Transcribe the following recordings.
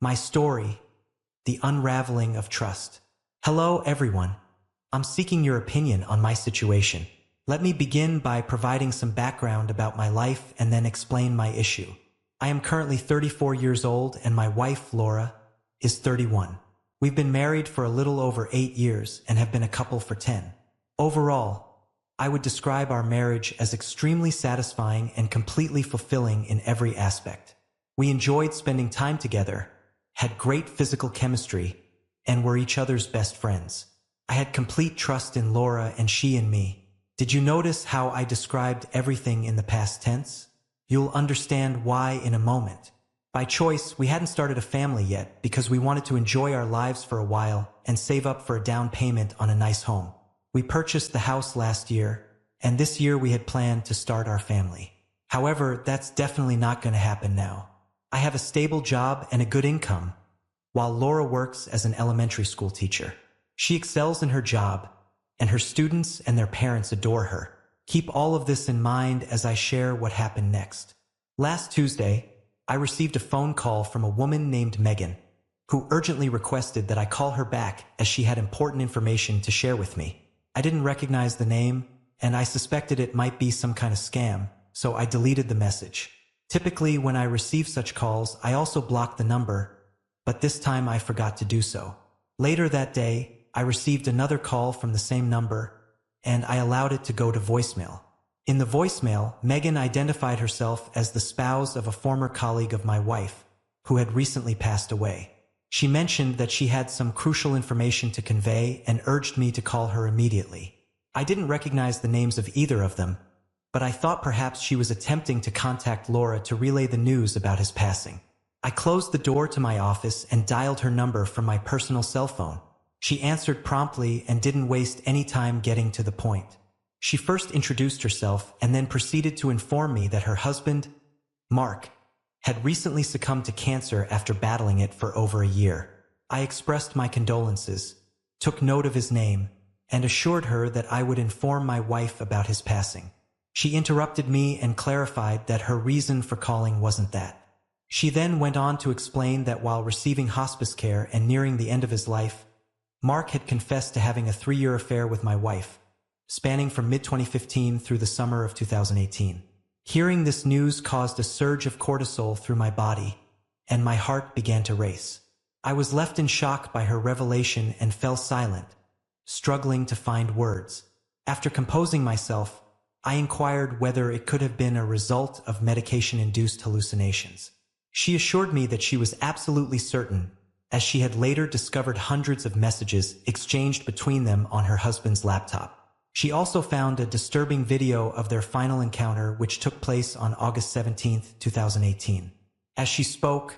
My story, the unraveling of trust. Hello, everyone. I'm seeking your opinion on my situation. Let me begin by providing some background about my life and then explain my issue. I am currently 34 years old and my wife, Laura, is 31. We've been married for a little over 8 years and have been a couple for 10. Overall, I would describe our marriage as extremely satisfying and completely fulfilling in every aspect. We enjoyed spending time together, had great physical chemistry, and were each other's best friends. I had complete trust in Laura and she in me. Did you notice how I described everything in the past tense? You'll understand why in a moment. By choice, we hadn't started a family yet because we wanted to enjoy our lives for a while and save up for a down payment on a nice home. We purchased the house last year, and this year we had planned to start our family. However, that's definitely not going to happen now. I have a stable job and a good income, while Laura works as an elementary school teacher. She excels in her job, and her students and their parents adore her. Keep all of this in mind as I share what happened next. Last Tuesday, I received a phone call from a woman named Megan, who urgently requested that I call her back as she had important information to share with me. I didn't recognize the name, and I suspected it might be some kind of scam, so I deleted the message. Typically, when I receive such calls, I also block the number, but this time I forgot to do so. Later that day, I received another call from the same number, and I allowed it to go to voicemail. In the voicemail, Megan identified herself as the spouse of a former colleague of my wife, who had recently passed away. She mentioned that she had some crucial information to convey and urged me to call her immediately. I didn't recognize the names of either of them, but I thought perhaps she was attempting to contact Laura to relay the news about his passing. I closed the door to my office and dialed her number from my personal cell phone. She answered promptly and didn't waste any time getting to the point. She first introduced herself and then proceeded to inform me that her husband, Mark, had recently succumbed to cancer after battling it for over a year. I expressed my condolences, took note of his name, and assured her that I would inform my wife about his passing. She interrupted me and clarified that her reason for calling wasn't that. She then went on to explain that while receiving hospice care and nearing the end of his life, Mark had confessed to having a 3-year affair with my wife, spanning from mid-2015 through the summer of 2018. Hearing this news caused a surge of cortisol through my body, and my heart began to race. I was left in shock by her revelation and fell silent, struggling to find words. After composing myself, I inquired whether it could have been a result of medication-induced hallucinations. She assured me that she was absolutely certain, as she had later discovered hundreds of messages exchanged between them on her husband's laptop. She also found a disturbing video of their final encounter, which took place on August 17, 2018. As she spoke,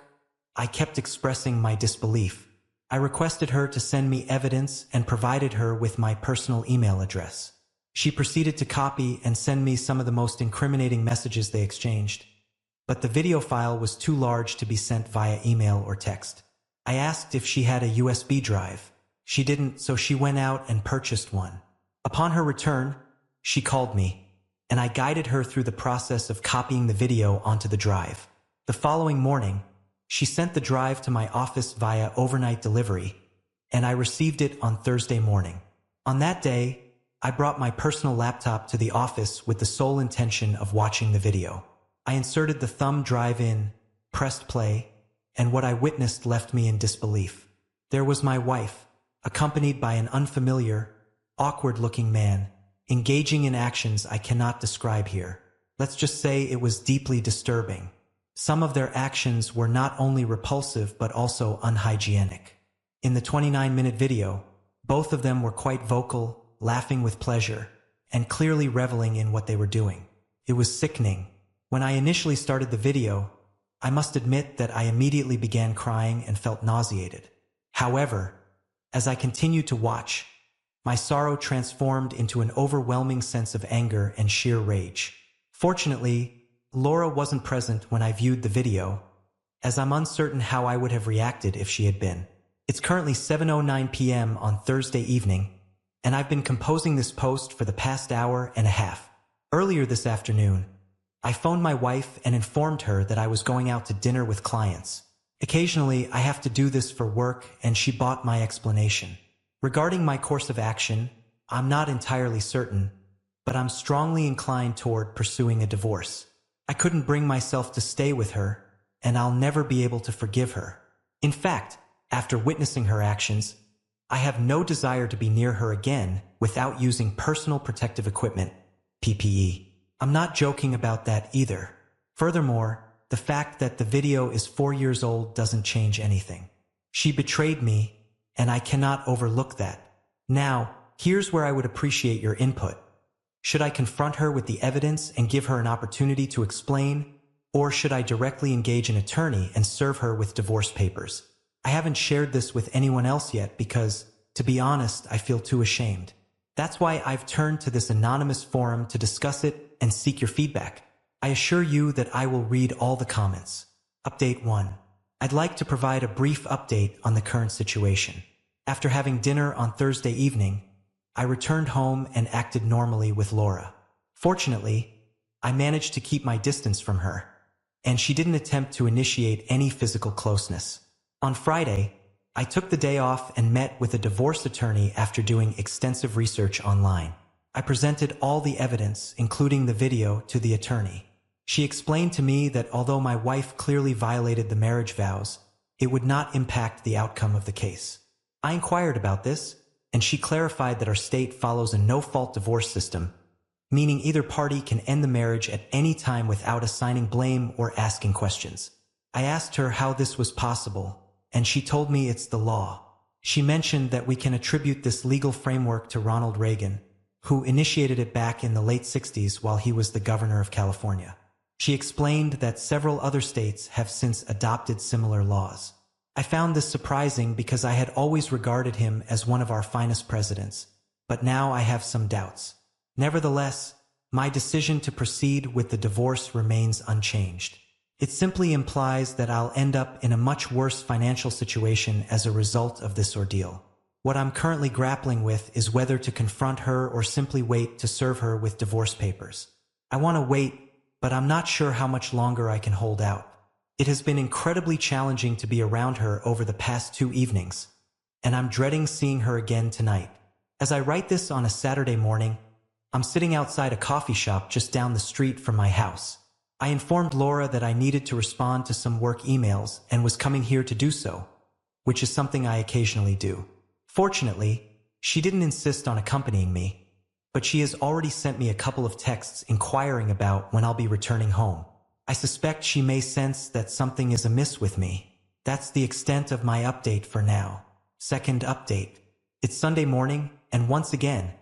I kept expressing my disbelief. I requested her to send me evidence and provided her with my personal email address. She proceeded to copy and send me some of the most incriminating messages they exchanged, but the video file was too large to be sent via email or text. I asked if she had a USB drive. She didn't, so she went out and purchased one. Upon her return, she called me, and I guided her through the process of copying the video onto the drive. The following morning, she sent the drive to my office via overnight delivery, and I received it on Thursday morning. On that day, I brought my personal laptop to the office with the sole intention of watching the video. I inserted the thumb drive in, pressed play, and what I witnessed left me in disbelief. There was my wife, accompanied by an unfamiliar, awkward-looking man, engaging in actions I cannot describe here. Let's just say it was deeply disturbing. Some of their actions were not only repulsive but also unhygienic. In the 29-minute video, both of them were quite vocal, laughing with pleasure, and clearly reveling in what they were doing. It was sickening. When I initially started the video, I must admit that I immediately began crying and felt nauseated. However, as I continued to watch, my sorrow transformed into an overwhelming sense of anger and sheer rage. Fortunately, Laura wasn't present when I viewed the video, as I'm uncertain how I would have reacted if she had been. It's currently 7:09 p.m. on Thursday evening, and I've been composing this post for the past hour and a half. Earlier this afternoon, I phoned my wife and informed her that I was going out to dinner with clients. Occasionally, I have to do this for work, and she bought my explanation. Regarding my course of action, I'm not entirely certain, but I'm strongly inclined toward pursuing a divorce. I couldn't bring myself to stay with her, and I'll never be able to forgive her. In fact, after witnessing her actions, I have no desire to be near her again without using personal protective equipment, PPE. I'm not joking about that either. Furthermore, the fact that the video is 4 years old doesn't change anything. She betrayed me, and I cannot overlook that. Now, here's where I would appreciate your input. Should I confront her with the evidence and give her an opportunity to explain, or should I directly engage an attorney and serve her with divorce papers? I haven't shared this with anyone else yet because, to be honest, I feel too ashamed. That's why I've turned to this anonymous forum to discuss it and seek your feedback. I assure you that I will read all the comments. Update 1. I'd like to provide a brief update on the current situation. After having dinner on Thursday evening, I returned home and acted normally with Laura. Fortunately, I managed to keep my distance from her, and she didn't attempt to initiate any physical closeness. On Friday, I took the day off and met with a divorce attorney after doing extensive research online. I presented all the evidence, including the video, to the attorney. She explained to me that although my wife clearly violated the marriage vows, it would not impact the outcome of the case. I inquired about this, and she clarified that our state follows a no-fault divorce system, meaning either party can end the marriage at any time without assigning blame or asking questions. I asked her how this was possible, and she told me it's the law. She mentioned that we can attribute this legal framework to Ronald Reagan, who initiated it back in the late 60s while he was the governor of California. She explained that several other states have since adopted similar laws. I found this surprising because I had always regarded him as one of our finest presidents, but now I have some doubts. Nevertheless, my decision to proceed with the divorce remains unchanged. It simply implies that I'll end up in a much worse financial situation as a result of this ordeal. What I'm currently grappling with is whether to confront her or simply wait to serve her with divorce papers. I want to wait, but I'm not sure how much longer I can hold out. It has been incredibly challenging to be around her over the past 2 evenings, and I'm dreading seeing her again tonight. As I write this on a Saturday morning, I'm sitting outside a coffee shop just down the street from my house. I informed Laura that I needed to respond to some work emails and was coming here to do so, which is something I occasionally do. Fortunately, she didn't insist on accompanying me, but she has already sent me a couple of texts inquiring about when I'll be returning home. I suspect she may sense that something is amiss with me. That's the extent of my update for now. Second update. It's Sunday morning, and once again,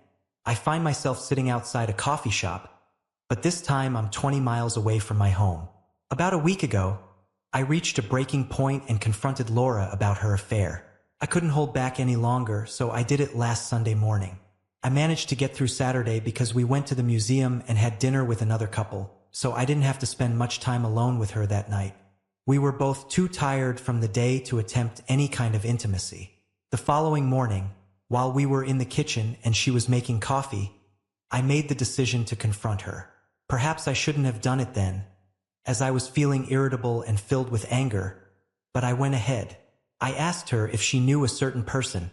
I find myself sitting outside a coffee shop, but this time I'm 20 miles away from my home. About a week ago, I reached a breaking point and confronted Laura about her affair. I couldn't hold back any longer, so I did it last Sunday morning. I managed to get through Saturday because we went to the museum and had dinner with another couple, so I didn't have to spend much time alone with her that night. We were both too tired from the day to attempt any kind of intimacy. The following morning, while we were in the kitchen and she was making coffee, I made the decision to confront her. Perhaps I shouldn't have done it then, as I was feeling irritable and filled with anger, but I went ahead. I asked her if she knew a certain person,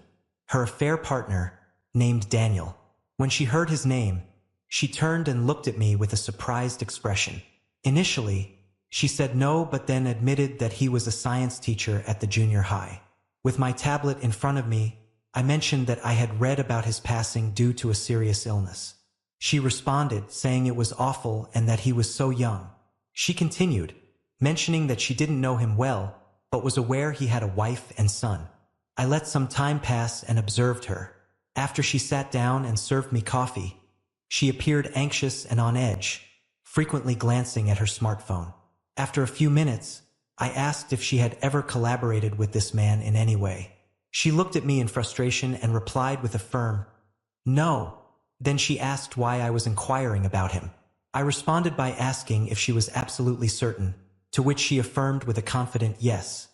her affair partner, named Daniel. When she heard his name, she turned and looked at me with a surprised expression. Initially, she said no, but then admitted that he was a science teacher at the junior high. With my tablet in front of me, I mentioned that I had read about his passing due to a serious illness. She responded, saying it was awful and that he was so young. She continued, mentioning that she didn't know him well, but was aware he had a wife and son. I let some time pass and observed her. After she sat down and served me coffee, she appeared anxious and on edge, frequently glancing at her smartphone. After a few minutes, I asked if she had ever collaborated with this man in any way. She looked at me in frustration and replied with a firm, "No." Then she asked why I was inquiring about him. I responded by asking if she was absolutely certain, to which she affirmed with a confident yes,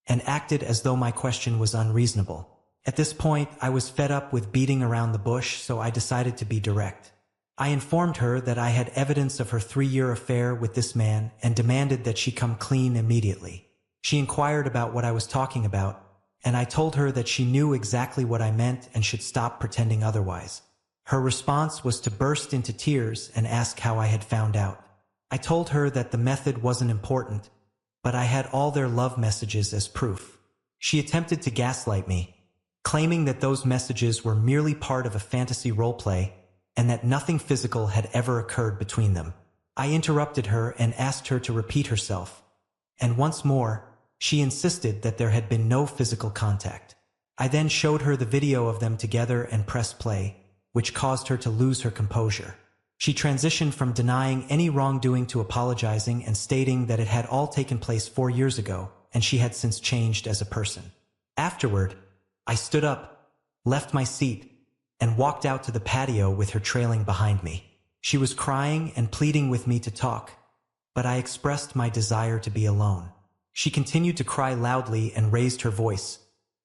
and acted as though my question was unreasonable. At this point, I was fed up with beating around the bush, so I decided to be direct. I informed her that I had evidence of her 3-year affair with this man and demanded that she come clean immediately. She inquired about what I was talking about, and I told her that she knew exactly what I meant and should stop pretending otherwise. Her response was to burst into tears and ask how I had found out. I told her that the method wasn't important, but I had all their love messages as proof. She attempted to gaslight me, claiming that those messages were merely part of a fantasy roleplay and that nothing physical had ever occurred between them. I interrupted her and asked her to repeat herself, and once more, she insisted that there had been no physical contact. I then showed her the video of them together and pressed play, which caused her to lose her composure. She transitioned from denying any wrongdoing to apologizing and stating that it had all taken place 4 years ago, and she had since changed as a person. Afterward, I stood up, left my seat, and walked out to the patio with her trailing behind me. She was crying and pleading with me to talk, but I expressed my desire to be alone. She continued to cry loudly and raised her voice,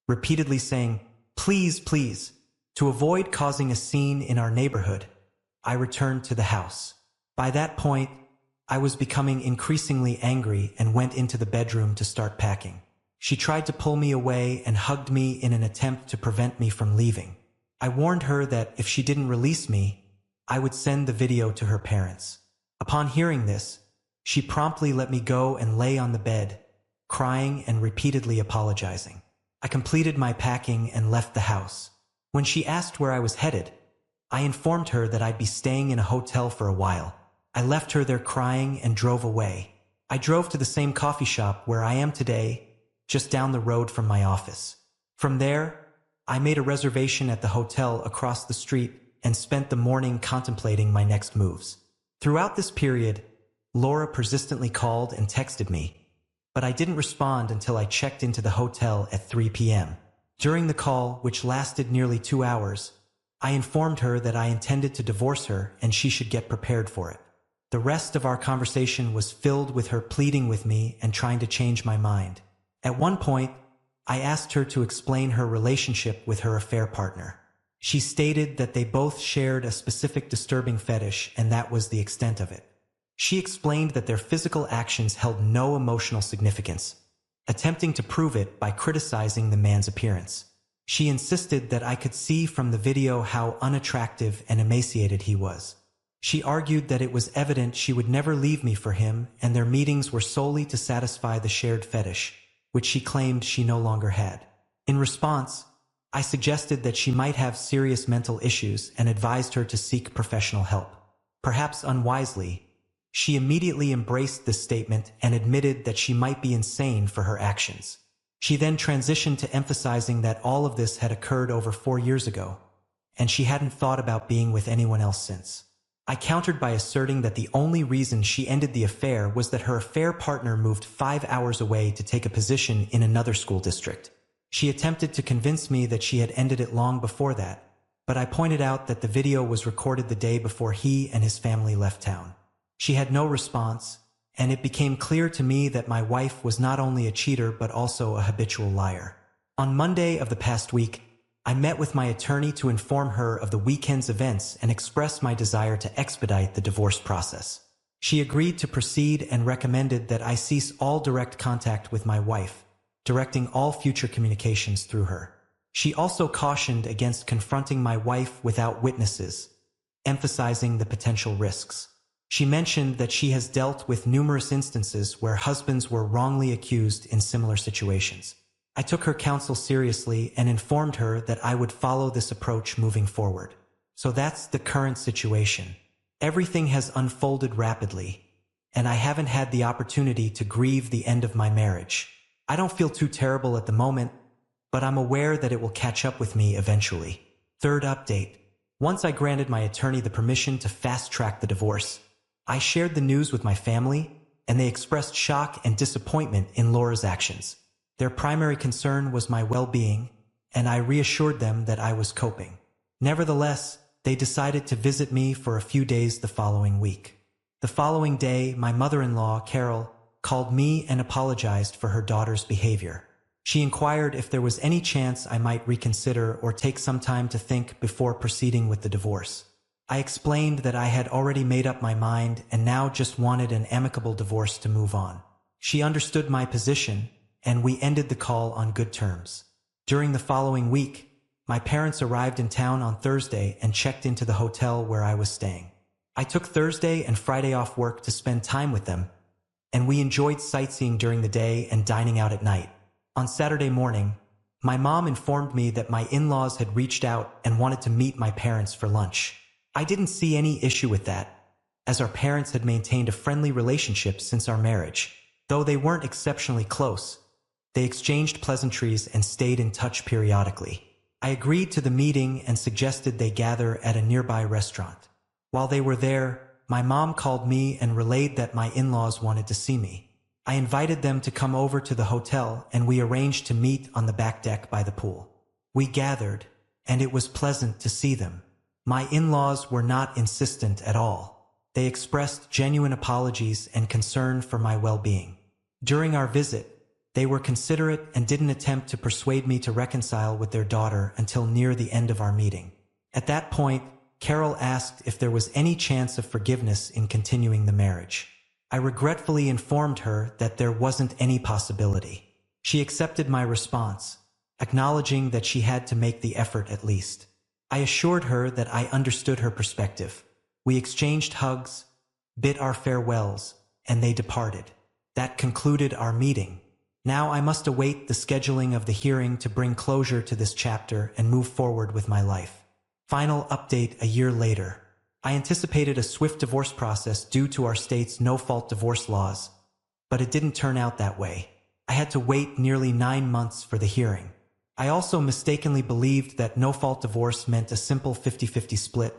repeatedly saying, "Please, please." To avoid causing a scene in our neighborhood, I returned to the house. By that point, I was becoming increasingly angry and went into the bedroom to start packing. She tried to pull me away and hugged me in an attempt to prevent me from leaving. I warned her that if she didn't release me, I would send the video to her parents. Upon hearing this, she promptly let me go and lay on the bed, crying and repeatedly apologizing. I completed my packing and left the house. When she asked where I was headed, I informed her that I'd be staying in a hotel for a while. I left her there crying and drove away. I drove to the same coffee shop where I am today, just down the road from my office. From there, I made a reservation at the hotel across the street and spent the morning contemplating my next moves. Throughout this period, Laura persistently called and texted me, but I didn't respond until I checked into the hotel at 3 p.m. During the call, which lasted nearly 2 hours, I informed her that I intended to divorce her and she should get prepared for it. The rest of our conversation was filled with her pleading with me and trying to change my mind. At one point, I asked her to explain her relationship with her affair partner. She stated that they both shared a specific disturbing fetish and that was the extent of it. She explained that their physical actions held no emotional significance, attempting to prove it by criticizing the man's appearance. She insisted that I could see from the video how unattractive and emaciated he was. She argued that it was evident she would never leave me for him and their meetings were solely to satisfy the shared fetish, which she claimed she no longer had. In response, I suggested that she might have serious mental issues and advised her to seek professional help. Perhaps unwisely, she immediately embraced this statement and admitted that she might be insane for her actions. She then transitioned to emphasizing that all of this had occurred over 4 years ago, and she hadn't thought about being with anyone else since. I countered by asserting that the only reason she ended the affair was that her affair partner moved 5 hours away to take a position in another school district. She attempted to convince me that she had ended it long before that, but I pointed out that the video was recorded the day before he and his family left town. She had no response, and it became clear to me that my wife was not only a cheater but also a habitual liar. On Monday of the past week, I met with my attorney to inform her of the weekend's events and express my desire to expedite the divorce process. She agreed to proceed and recommended that I cease all direct contact with my wife, directing all future communications through her. She also cautioned against confronting my wife without witnesses, emphasizing the potential risks. She mentioned that she has dealt with numerous instances where husbands were wrongly accused in similar situations. I took her counsel seriously and informed her that I would follow this approach moving forward. So that's the current situation. Everything has unfolded rapidly, and I haven't had the opportunity to grieve the end of my marriage. I don't feel too terrible at the moment, but I'm aware that it will catch up with me eventually. Third update. Once I granted my attorney the permission to fast-track the divorce, I shared the news with my family, and they expressed shock and disappointment in Laura's actions. Their primary concern was my well-being, and I reassured them that I was coping. Nevertheless, they decided to visit me for a few days the following week. The following day, my mother-in-law, Carol, called me and apologized for her daughter's behavior. She inquired if there was any chance I might reconsider or take some time to think before proceeding with the divorce. I explained that I had already made up my mind and now just wanted an amicable divorce to move on. She understood my position, and we ended the call on good terms. During the following week, my parents arrived in town on Thursday and checked into the hotel where I was staying. I took Thursday and Friday off work to spend time with them, and we enjoyed sightseeing during the day and dining out at night. On Saturday morning, my mom informed me that my in-laws had reached out and wanted to meet my parents for lunch. I didn't see any issue with that, as our parents had maintained a friendly relationship since our marriage. Though they weren't exceptionally close, they exchanged pleasantries and stayed in touch periodically. I agreed to the meeting and suggested they gather at a nearby restaurant. While they were there, my mom called me and relayed that my in-laws wanted to see me. I invited them to come over to the hotel and we arranged to meet on the back deck by the pool. We gathered, and it was pleasant to see them. My in-laws were not insistent at all. They expressed genuine apologies and concern for my well-being. During our visit, they were considerate and didn't attempt to persuade me to reconcile with their daughter until near the end of our meeting. At that point, Carol asked if there was any chance of forgiveness in continuing the marriage. I regretfully informed her that there wasn't any possibility. She accepted my response, acknowledging that she had to make the effort at least. I assured her that I understood her perspective. We exchanged hugs, bid our farewells, and they departed. That concluded our meeting. Now I must await the scheduling of the hearing to bring closure to this chapter and move forward with my life. Final update a year later. I anticipated a swift divorce process due to our state's no-fault divorce laws, but it didn't turn out that way. I had to wait nearly 9 months for the hearing. I also mistakenly believed that no-fault divorce meant a simple 50-50 split,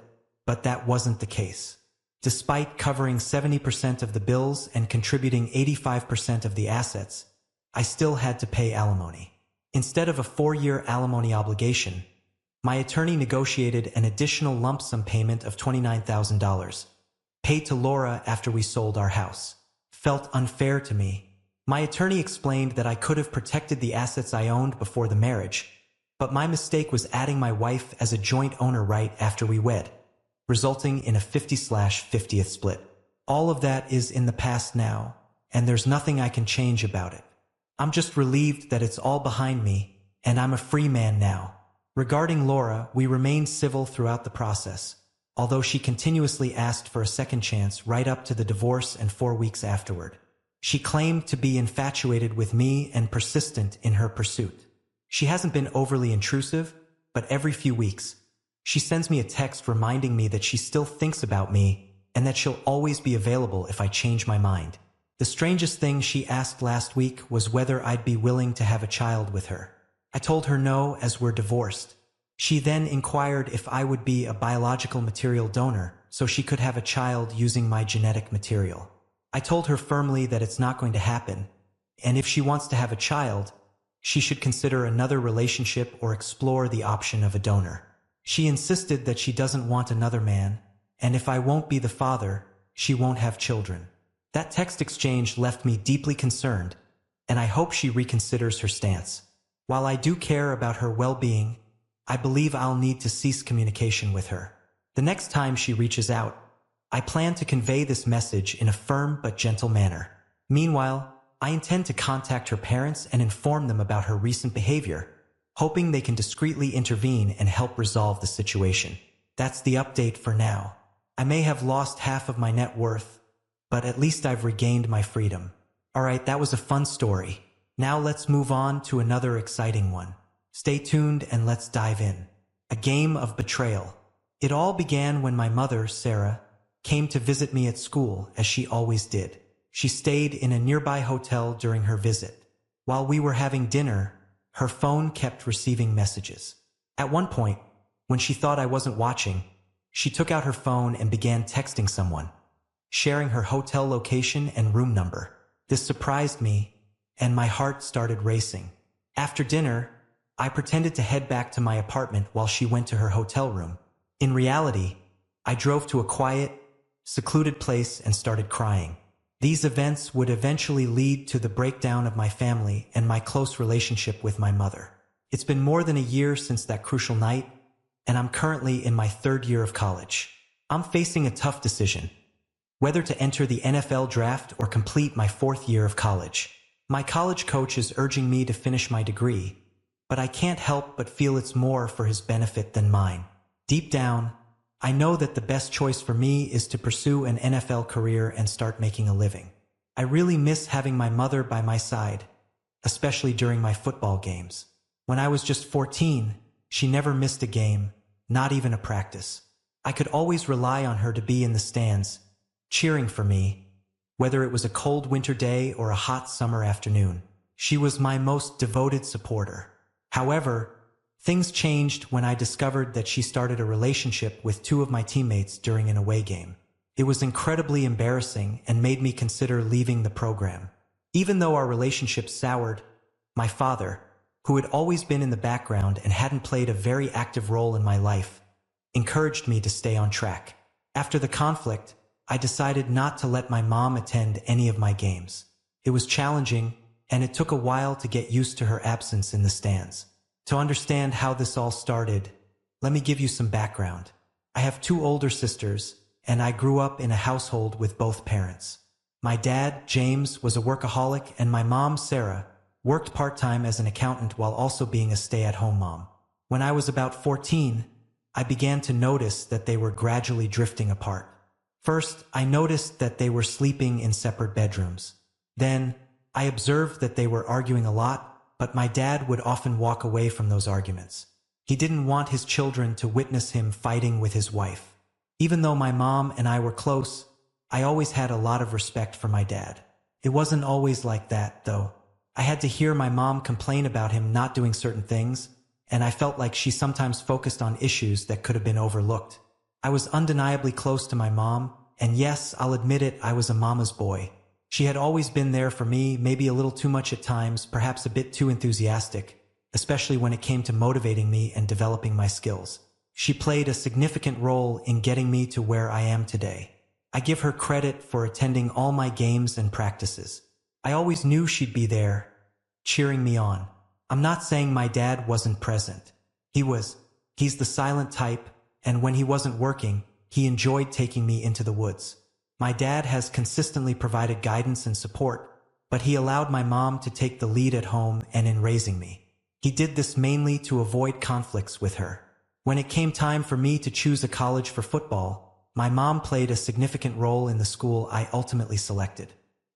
but that wasn't the case. Despite covering 70% of the bills and contributing 85% of the assets, I still had to pay alimony. Instead of a 4-year alimony obligation, my attorney negotiated an additional lump sum payment of $29,000, paid to Laura after we sold our house. Felt unfair to me. My attorney explained that I could have protected the assets I owned before the marriage, but my mistake was adding my wife as a joint owner right after we wed, resulting in a 50/50th split. All of that is in the past now, and there's nothing I can change about it. I'm just relieved that it's all behind me, and I'm a free man now. Regarding Laura, we remained civil throughout the process, although she continuously asked for a second chance right up to the divorce and 4 weeks afterward. She claimed to be infatuated with me and persistent in her pursuit. She hasn't been overly intrusive, but every few weeks, she sends me a text reminding me that she still thinks about me and that she'll always be available if I change my mind. The strangest thing she asked last week was whether I'd be willing to have a child with her. I told her no, as we're divorced. She then inquired if I would be a biological material donor so she could have a child using my genetic material. I told her firmly that it's not going to happen, and if she wants to have a child, she should consider another relationship or explore the option of a donor. She insisted that she doesn't want another man, and if I won't be the father, she won't have children. That text exchange left me deeply concerned, and I hope she reconsiders her stance. While I do care about her well-being, I believe I'll need to cease communication with her. The next time she reaches out, I plan to convey this message in a firm but gentle manner. Meanwhile, I intend to contact her parents and inform them about her recent behavior, hoping they can discreetly intervene and help resolve the situation. That's the update for now. I may have lost half of my net worth, but at least I've regained my freedom. Alright, that was a fun story. Now let's move on to another exciting one. Stay tuned and let's dive in. A game of betrayal. It all began when my mother, Sarah, came to visit me at school, as she always did. She stayed in a nearby hotel during her visit. While we were having dinner, her phone kept receiving messages. At one point, when she thought I wasn't watching, she took out her phone and began texting someone, sharing her hotel location and room number. This surprised me, and my heart started racing. After dinner, I pretended to head back to my apartment while she went to her hotel room. In reality, I drove to a quiet, secluded place and started crying. These events would eventually lead to the breakdown of my family and my close relationship with my mother. It's been more than a year since that crucial night, and I'm currently in my 3rd year of college. I'm facing a tough decision: whether to enter the NFL draft or complete my 4th year of college. My college coach is urging me to finish my degree, but I can't help but feel it's more for his benefit than mine. Deep down, I know that the best choice for me is to pursue an NFL career and start making a living. I really miss having my mother by my side, especially during my football games. When I was just 14, she never missed a game, not even a practice. I could always rely on her to be in the stands, cheering for me, whether it was a cold winter day or a hot summer afternoon. She was my most devoted supporter. However, things changed when I discovered that she started a relationship with two of my teammates during an away game. It was incredibly embarrassing and made me consider leaving the program. Even though our relationship soured, my father, who had always been in the background and hadn't played a very active role in my life, encouraged me to stay on track. After the conflict, I decided not to let my mom attend any of my games. It was challenging, and it took a while to get used to her absence in the stands. To understand how this all started, let me give you some background. I have two older sisters, and I grew up in a household with both parents. My dad, James, was a workaholic, and my mom, Sarah, worked part-time as an accountant while also being a stay-at-home mom. When I was about 14, I began to notice that they were gradually drifting apart. First, I noticed that they were sleeping in separate bedrooms. Then, I observed that they were arguing a lot, but my dad would often walk away from those arguments. He didn't want his children to witness him fighting with his wife. Even though my mom and I were close, I always had a lot of respect for my dad. It wasn't always like that, though. I had to hear my mom complain about him not doing certain things, and I felt like she sometimes focused on issues that could have been overlooked. I was undeniably close to my mom, and yes, I'll admit it, I was a mama's boy. She had always been there for me, maybe a little too much at times, perhaps a bit too enthusiastic, especially when it came to motivating me and developing my skills. She played a significant role in getting me to where I am today. I give her credit for attending all my games and practices. I always knew she'd be there, cheering me on. I'm not saying my dad wasn't present. He was. He's the silent type, and when he wasn't working, he enjoyed taking me into the woods. My dad has consistently provided guidance and support, but he allowed my mom to take the lead at home and in raising me. He did this mainly to avoid conflicts with her. When it came time for me to choose a college for football, my mom played a significant role in the school I ultimately selected.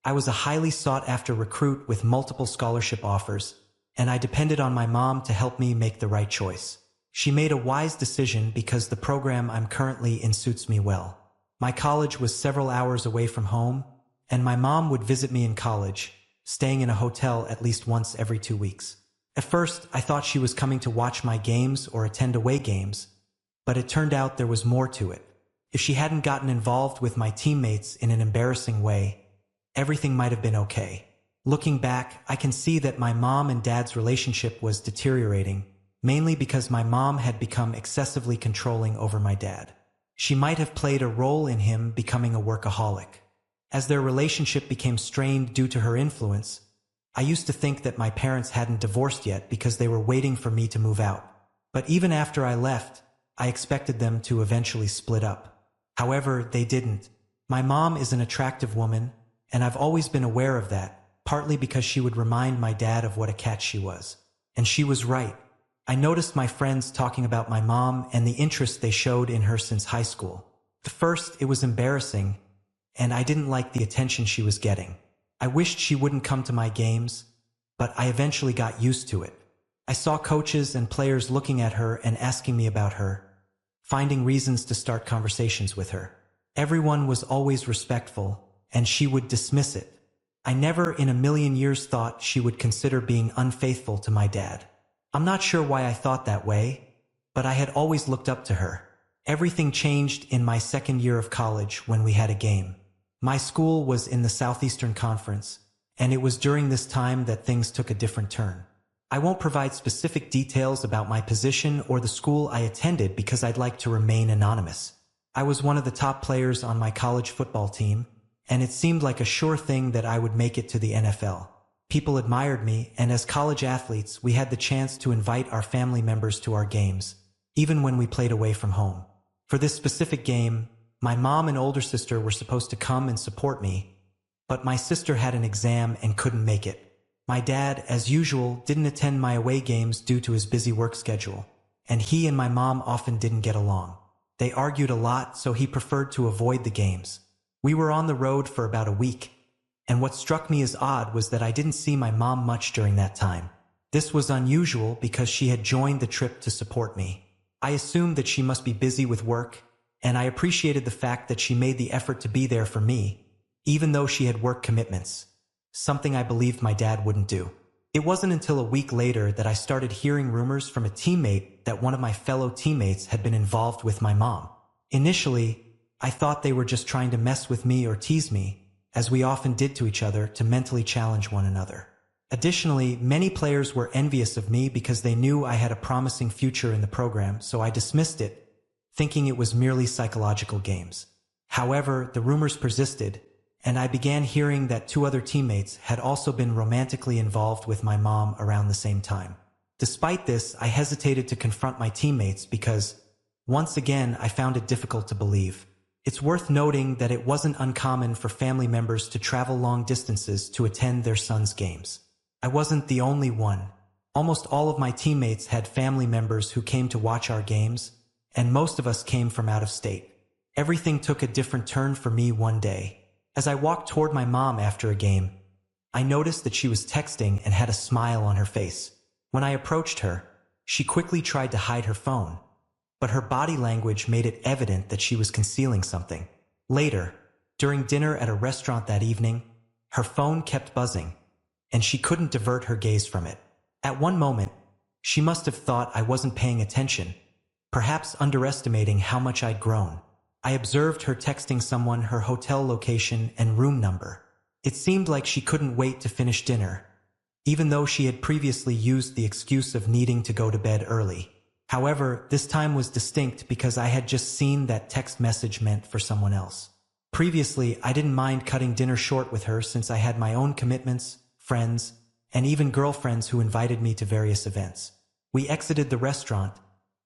I was a highly sought-after recruit with multiple scholarship offers, and I depended on my mom to help me make the right choice. She made a wise decision because the program I'm currently in suits me well. My college was several hours away from home, and my mom would visit me in college, staying in a hotel at least once every 2 weeks. At first, I thought she was coming to watch my games or attend away games, but it turned out there was more to it. If she hadn't gotten involved with my teammates in an embarrassing way, everything might have been okay. Looking back, I can see that my mom and dad's relationship was deteriorating, mainly because my mom had become excessively controlling over my dad. She might have played a role in him becoming a workaholic. As their relationship became strained due to her influence, I used to think that my parents hadn't divorced yet because they were waiting for me to move out. But even after I left, I expected them to eventually split up. However, they didn't. My mom is an attractive woman, and I've always been aware of that, partly because she would remind my dad of what a catch she was. And she was right. I noticed my friends talking about my mom and the interest they showed in her since high school. At first, it was embarrassing, and I didn't like the attention she was getting. I wished she wouldn't come to my games, but I eventually got used to it. I saw coaches and players looking at her and asking me about her, finding reasons to start conversations with her. Everyone was always respectful, and she would dismiss it. I never in a million years thought she would consider being unfaithful to my dad. I'm not sure why I thought that way, but I had always looked up to her. Everything changed in my second year of college when we had a game. My school was in the Southeastern Conference, and it was during this time that things took a different turn. I won't provide specific details about my position or the school I attended because I'd like to remain anonymous. I was one of the top players on my college football team, and it seemed like a sure thing that I would make it to the NFL. People admired me, and as college athletes, we had the chance to invite our family members to our games, even when we played away from home. For this specific game, my mom and older sister were supposed to come and support me, but my sister had an exam and couldn't make it. My dad, as usual, didn't attend my away games due to his busy work schedule, and he and my mom often didn't get along. They argued a lot, so he preferred to avoid the games. We were on the road for about a week, and what struck me as odd was that I didn't see my mom much during that time. This was unusual because she had joined the trip to support me. I assumed that she must be busy with work, and I appreciated the fact that she made the effort to be there for me, even though she had work commitments, something I believed my dad wouldn't do. It wasn't until a week later that I started hearing rumors from a teammate that one of my fellow teammates had been involved with my mom. Initially, I thought they were just trying to mess with me or tease me, as we often did to each other to mentally challenge one another. Additionally, many players were envious of me because they knew I had a promising future in the program, so I dismissed it, thinking it was merely psychological games. However, the rumors persisted, and I began hearing that two other teammates had also been romantically involved with my mom around the same time. Despite this, I hesitated to confront my teammates because, once again, I found it difficult to believe. It's worth noting that it wasn't uncommon for family members to travel long distances to attend their son's games. I wasn't the only one. Almost all of my teammates had family members who came to watch our games, and most of us came from out of state. Everything took a different turn for me one day. As I walked toward my mom after a game, I noticed that she was texting and had a smile on her face. When I approached her, she quickly tried to hide her phone, but her body language made it evident that she was concealing something. Later, during dinner at a restaurant that evening, her phone kept buzzing, and she couldn't divert her gaze from it. At one moment, she must have thought I wasn't paying attention, perhaps underestimating how much I'd grown. I observed her texting someone her hotel location and room number. It seemed like she couldn't wait to finish dinner, even though she had previously used the excuse of needing to go to bed early. However, this time was distinct because I had just seen that text message meant for someone else. Previously, I didn't mind cutting dinner short with her since I had my own commitments, friends, and even girlfriends who invited me to various events. We exited the restaurant,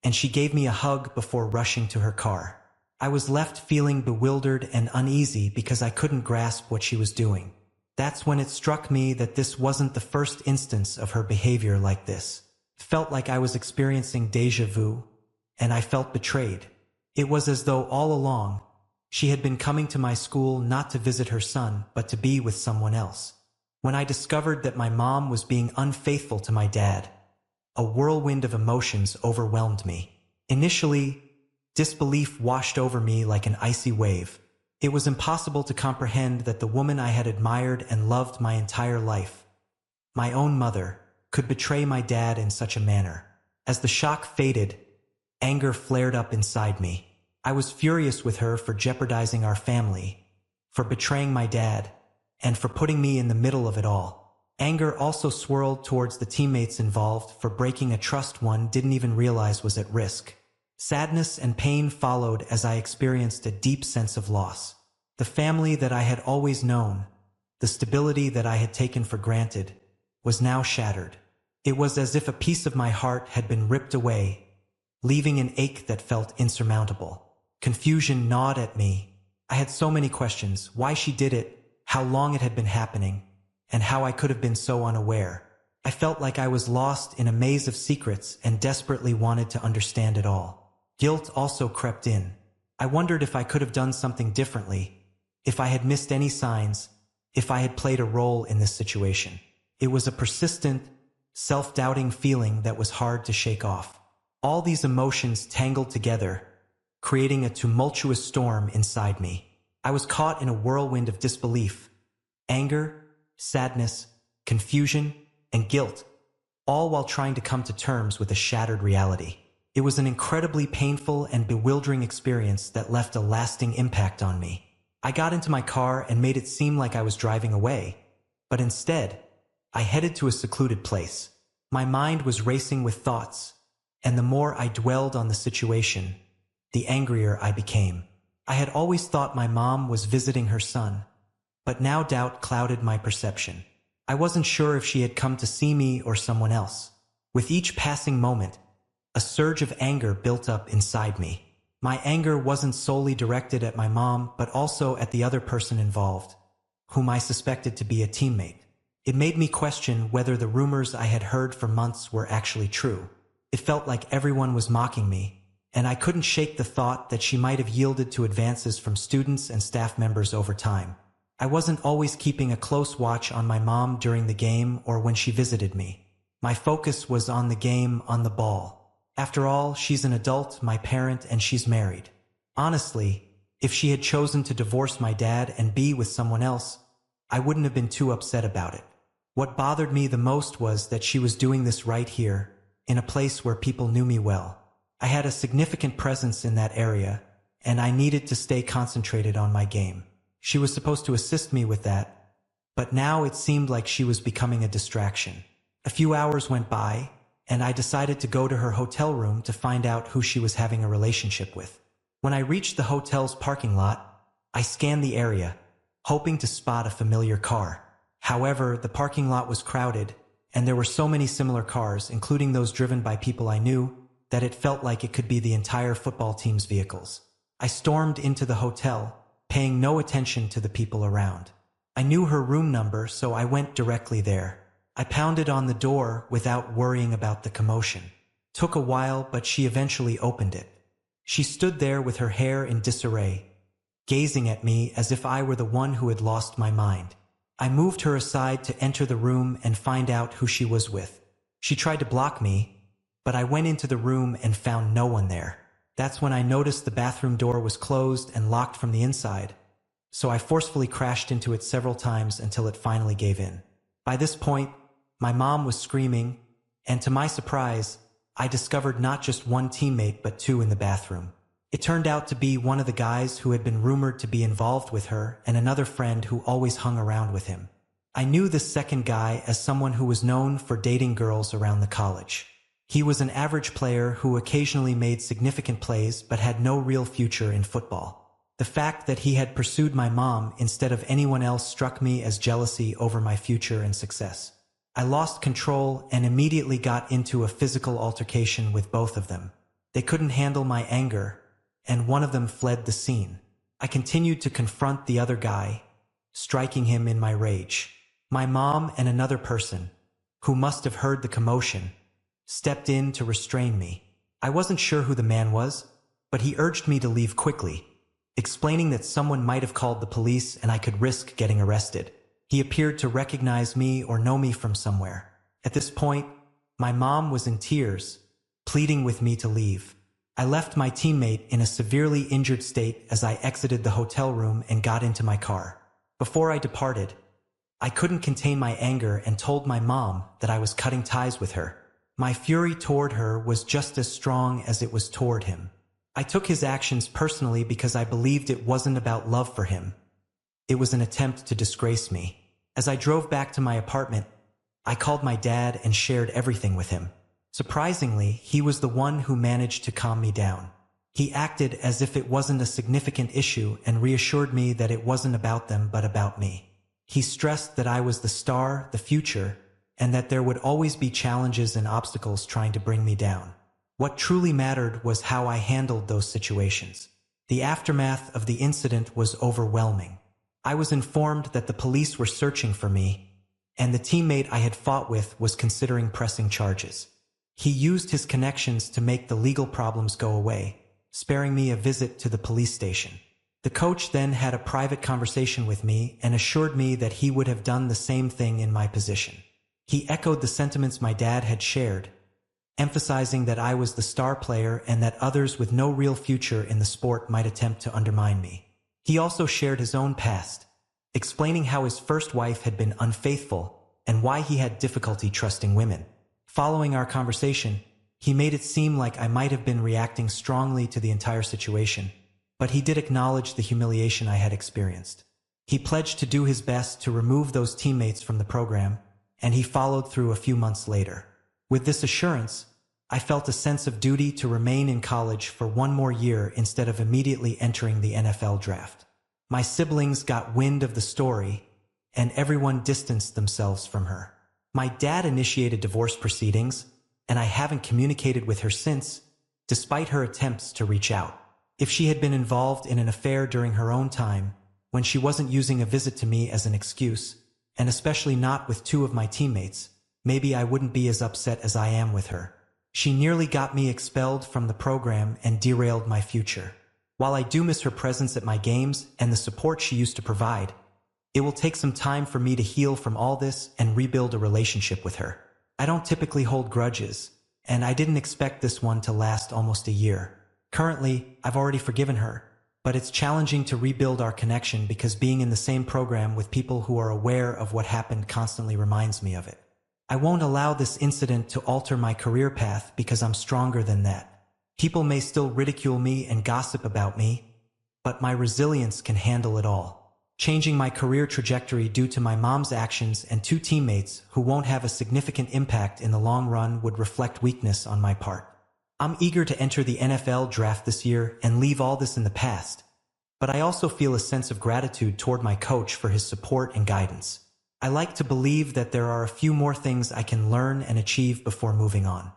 and she gave me a hug before rushing to her car. I was left feeling bewildered and uneasy because I couldn't grasp what she was doing. That's when it struck me that this wasn't the first instance of her behavior like this. It felt like I was experiencing déjà vu, and I felt betrayed. It was as though all along, she had been coming to my school not to visit her son, but to be with someone else. When I discovered that my mom was being unfaithful to my dad, a whirlwind of emotions overwhelmed me. Initially, disbelief washed over me like an icy wave. It was impossible to comprehend that the woman I had admired and loved my entire life, my own mother, could betray my dad in such a manner. As the shock faded, anger flared up inside me. I was furious with her for jeopardizing our family, for betraying my dad, and for putting me in the middle of it all. Anger also swirled towards the teammates involved for breaking a trust one didn't even realize was at risk. Sadness and pain followed as I experienced a deep sense of loss. The family that I had always known, the stability that I had taken for granted, was now shattered. It was as if a piece of my heart had been ripped away, leaving an ache that felt insurmountable. Confusion gnawed at me. I had so many questions: why she did it, how long it had been happening, and how I could have been so unaware. I felt like I was lost in a maze of secrets and desperately wanted to understand it all. Guilt also crept in. I wondered if I could have done something differently, if I had missed any signs, if I had played a role in this situation. It was a persistent, self-doubting feeling that was hard to shake off. All these emotions tangled together, creating a tumultuous storm inside me. I was caught in a whirlwind of disbelief, anger, sadness, confusion, and guilt, all while trying to come to terms with a shattered reality. It was an incredibly painful and bewildering experience that left a lasting impact on me. I got into my car and made it seem like I was driving away, but instead, I headed to a secluded place. My mind was racing with thoughts, and the more I dwelled on the situation, the angrier I became. I had always thought my mom was visiting her son, but now doubt clouded my perception. I wasn't sure if she had come to see me or someone else. With each passing moment, a surge of anger built up inside me. My anger wasn't solely directed at my mom, but also at the other person involved, whom I suspected to be a teammate. It made me question whether the rumors I had heard for months were actually true. It felt like everyone was mocking me, and I couldn't shake the thought that she might have yielded to advances from students and staff members over time. I wasn't always keeping a close watch on my mom during the game or when she visited me. My focus was on the game, on the ball. After all, she's an adult, my parent, and she's married. Honestly, if she had chosen to divorce my dad and be with someone else, I wouldn't have been too upset about it. What bothered me the most was that she was doing this right here, in a place where people knew me well. I had a significant presence in that area, and I needed to stay concentrated on my game. She was supposed to assist me with that, but now it seemed like she was becoming a distraction. A few hours went by, and I decided to go to her hotel room to find out who she was having a relationship with. When I reached the hotel's parking lot, I scanned the area, hoping to spot a familiar car. However, the parking lot was crowded, and there were so many similar cars, including those driven by people I knew, that it felt like it could be the entire football team's vehicles. I stormed into the hotel, paying no attention to the people around. I knew her room number, so I went directly there. I pounded on the door without worrying about the commotion. Took a while, but she eventually opened it. She stood there with her hair in disarray, gazing at me as if I were the one who had lost my mind. I moved her aside to enter the room and find out who she was with. She tried to block me, but I went into the room and found no one there. That's when I noticed the bathroom door was closed and locked from the inside, so I forcefully crashed into it several times until it finally gave in. By this point, my mom was screaming, and to my surprise, I discovered not just one teammate but two in the bathroom. It turned out to be one of the guys who had been rumored to be involved with her and another friend who always hung around with him. I knew this second guy as someone who was known for dating girls around the college. He was an average player who occasionally made significant plays but had no real future in football. The fact that he had pursued my mom instead of anyone else struck me as jealousy over my future and success. I lost control and immediately got into a physical altercation with both of them. They couldn't handle my anger, and one of them fled the scene. I continued to confront the other guy, striking him in my rage. My mom and another person, who must have heard the commotion, stepped in to restrain me. I wasn't sure who the man was, but he urged me to leave quickly, explaining that someone might have called the police and I could risk getting arrested. He appeared to recognize me or know me from somewhere. At this point, my mom was in tears, pleading with me to leave. I left my teammate in a severely injured state as I exited the hotel room and got into my car. Before I departed, I couldn't contain my anger and told my mom that I was cutting ties with her. My fury toward her was just as strong as it was toward him. I took his actions personally because I believed it wasn't about love for him. It was an attempt to disgrace me. As I drove back to my apartment, I called my dad and shared everything with him. Surprisingly, he was the one who managed to calm me down. He acted as if it wasn't a significant issue and reassured me that it wasn't about them but about me. He stressed that I was the star, the future, and that there would always be challenges and obstacles trying to bring me down. What truly mattered was how I handled those situations. The aftermath of the incident was overwhelming. I was informed that the police were searching for me, and the teammate I had fought with was considering pressing charges. He used his connections to make the legal problems go away, sparing me a visit to the police station. The coach then had a private conversation with me and assured me that he would have done the same thing in my position. He echoed the sentiments my dad had shared, emphasizing that I was the star player and that others with no real future in the sport might attempt to undermine me. He also shared his own past, explaining how his first wife had been unfaithful and why he had difficulty trusting women. Following our conversation, he made it seem like I might have been reacting strongly to the entire situation, but he did acknowledge the humiliation I had experienced. He pledged to do his best to remove those teammates from the program, and he followed through a few months later. With this assurance, I felt a sense of duty to remain in college for one more year instead of immediately entering the NFL draft. My siblings got wind of the story, and everyone distanced themselves from her. My dad initiated divorce proceedings, and I haven't communicated with her since, despite her attempts to reach out. If she had been involved in an affair during her own time, when she wasn't using a visit to me as an excuse, and especially not with two of my teammates, maybe I wouldn't be as upset as I am with her. She nearly got me expelled from the program and derailed my future. While I do miss her presence at my games and the support she used to provide, it will take some time for me to heal from all this and rebuild a relationship with her. I don't typically hold grudges, and I didn't expect this one to last almost a year. Currently, I've already forgiven her, but it's challenging to rebuild our connection because being in the same program with people who are aware of what happened constantly reminds me of it. I won't allow this incident to alter my career path because I'm stronger than that. People may still ridicule me and gossip about me, but my resilience can handle it all. Changing my career trajectory due to my mom's actions and two teammates who won't have a significant impact in the long run would reflect weakness on my part. I'm eager to enter the NFL draft this year and leave all this in the past, but I also feel a sense of gratitude toward my coach for his support and guidance. I like to believe that there are a few more things I can learn and achieve before moving on.